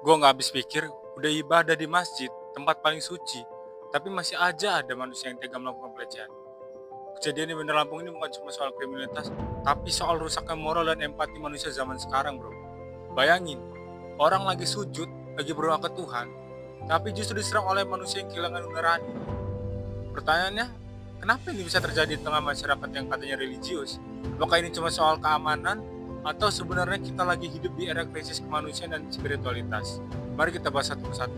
Gue nggak habis pikir, udah ibadah di masjid, tempat paling suci, tapi masih aja ada manusia yang tega melakukan pelecehan. Kejadian di Bandar Lampung ini bukan cuma soal kriminalitas, tapi soal rusaknya moral dan empati manusia zaman sekarang, bro. Bayangin, orang lagi sujud, lagi berdoa ke Tuhan, tapi justru diserang oleh manusia yang kehilangan nurani. Pertanyaannya, kenapa ini bisa terjadi di tengah masyarakat yang katanya religius? Apakah ini cuma soal keamanan, atau sebenarnya kita lagi hidup di era krisis kemanusiaan dan spiritualitas? Mari kita bahas satu persatu.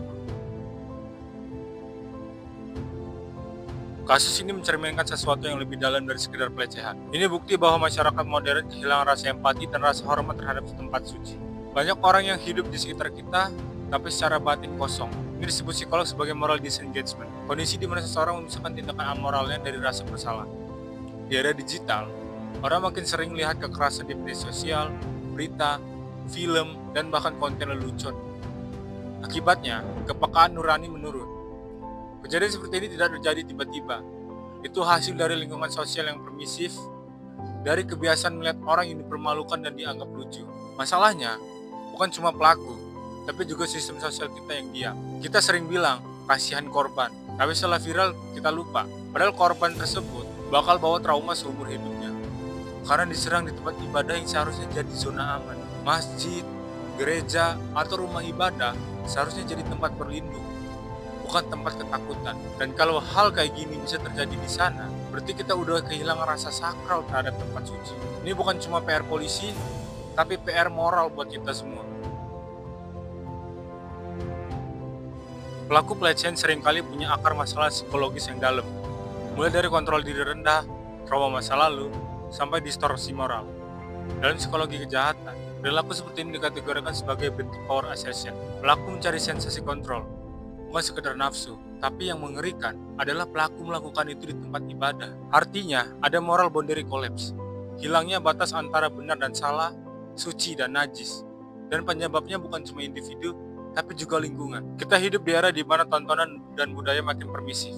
Kasus ini mencerminkan sesuatu yang lebih dalam dari sekedar pelecehan. Ini bukti bahwa masyarakat modern kehilangan rasa empati dan rasa hormat terhadap tempat suci. Banyak orang yang hidup di sekitar kita, tapi secara batin kosong. Ini disebut psikolog sebagai moral disengagement. Kondisi di mana seseorang memisahkan tindakan amoralnya dari rasa bersalah. Di era digital, orang makin sering melihat kekerasan di media sosial, berita, film, dan bahkan konten lelucon. Akibatnya, kepekaan nurani menurun. Kejadian seperti ini tidak terjadi tiba-tiba. Itu hasil dari lingkungan sosial yang permisif, dari kebiasaan melihat orang yang dipermalukan dan dianggap lucu. Masalahnya, bukan cuma pelaku, tapi juga sistem sosial kita yang diam. Kita sering bilang, kasihan korban, tapi setelah viral, kita lupa. Padahal korban tersebut bakal bawa trauma seumur hidupnya. Karena diserang di tempat ibadah yang seharusnya jadi zona aman. Masjid, gereja, atau rumah ibadah seharusnya jadi tempat berlindung, bukan tempat ketakutan. Dan kalau hal kayak gini bisa terjadi di sana, berarti kita udah kehilangan rasa sakral terhadap tempat suci. Ini bukan cuma PR polisi, tapi PR moral buat kita semua. Pelaku pelecehan seringkali punya akar masalah psikologis yang dalam, mulai dari kontrol diri rendah, trauma masa lalu, sampai distorsi moral. Dalam psikologi kejahatan, perilaku seperti ini dikategorikan sebagai bentuk power assertion. Pelaku mencari sensasi kontrol, bukan sekedar nafsu, tapi yang mengerikan adalah pelaku melakukan itu di tempat ibadah. Artinya, ada moral boundary collapse. Hilangnya batas antara benar dan salah, suci dan najis. Dan penyebabnya bukan cuma individu, tapi juga lingkungan. Kita hidup di era di mana tontonan dan budaya makin permisif.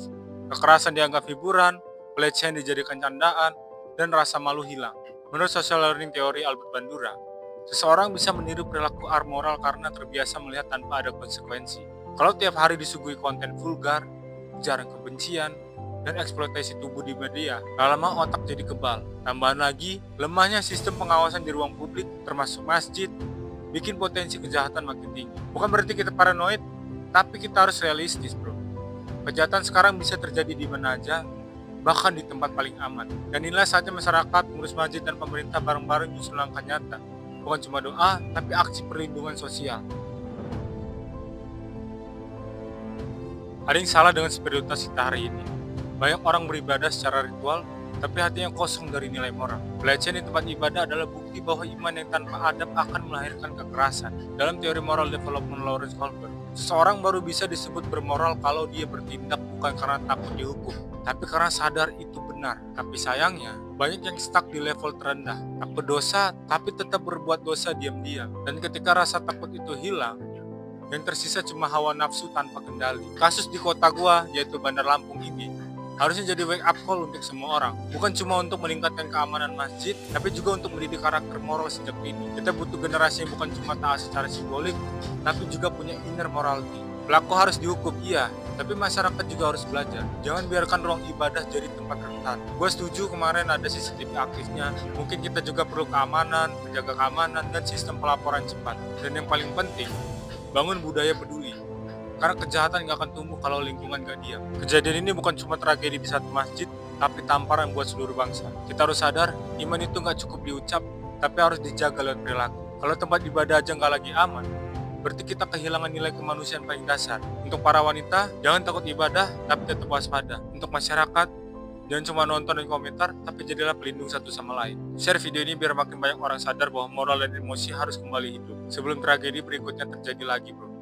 Kekerasan dianggap hiburan, pelecehan dijadikan candaan, dan rasa malu hilang. Menurut social learning teori Albert Bandura, seseorang bisa meniru perilaku amoral karena terbiasa melihat tanpa ada konsekuensi. Kalau tiap hari disuguhi konten vulgar, ujaran kebencian, dan eksploitasi tubuh di media, lama-lama otak jadi kebal. Tambahan lagi, lemahnya sistem pengawasan di ruang publik, termasuk masjid, bikin potensi kejahatan makin tinggi. Bukan berarti kita paranoid, tapi kita harus realistis, bro. Kejahatan sekarang bisa terjadi di mana aja, bahkan di tempat paling aman. Dan inilah saatnya masyarakat, pengurus masjid, dan pemerintah bareng-bareng nyusun langkah nyata. Bukan cuma doa, tapi aksi perlindungan sosial. Ada yang salah dengan spiritualitas kita hari ini. Banyak orang beribadah secara ritual, tapi hatinya kosong dari nilai moral. Pelecehan di tempat ibadah adalah bukti bahwa iman yang tanpa adab akan melahirkan kekerasan. Dalam teori moral development Lawrence Kohlberg, seseorang baru bisa disebut bermoral kalau dia bertindak bukan karena takut dihukum, tapi karena sadar itu benar. Tapi sayangnya, banyak yang stuck di level terendah. Takut dosa, tapi tetap berbuat dosa diam-diam. Dan ketika rasa takut itu hilang, yang tersisa cuma hawa nafsu tanpa kendali. Kasus di kota gua, yaitu Bandar Lampung ini, harusnya jadi wake up call untuk semua orang. Bukan cuma untuk meningkatkan keamanan masjid, tapi juga untuk mendidik karakter moral sejak dini. Kita butuh generasi yang bukan cuma taat secara simbolik, tapi juga punya inner morality. Pelaku harus dihukum, iya, tapi masyarakat juga harus belajar. Jangan biarkan ruang ibadah jadi tempat rentan. Gue setuju kemarin ada CCTV aktifnya. Mungkin kita juga perlu keamanan, menjaga keamanan, dan sistem pelaporan cepat. Dan yang paling penting, bangun budaya peduli. Karena kejahatan gak akan tumbuh kalau lingkungan gak diam. Kejadian ini bukan cuma tragedi di satu masjid, tapi tamparan buat seluruh bangsa. Kita harus sadar, iman itu gak cukup diucap, tapi harus dijaga lewat perilaku. Kalau tempat ibadah aja gak lagi aman, berarti kita kehilangan nilai kemanusiaan paling dasar. Untuk para wanita, jangan takut ibadah, tapi tetap waspada. Untuk masyarakat, jangan cuma nonton dan komentar, tapi jadilah pelindung satu sama lain. Share video ini biar makin banyak orang sadar bahwa moral dan emosi harus kembali hidup. Sebelum tragedi berikutnya terjadi lagi, bro.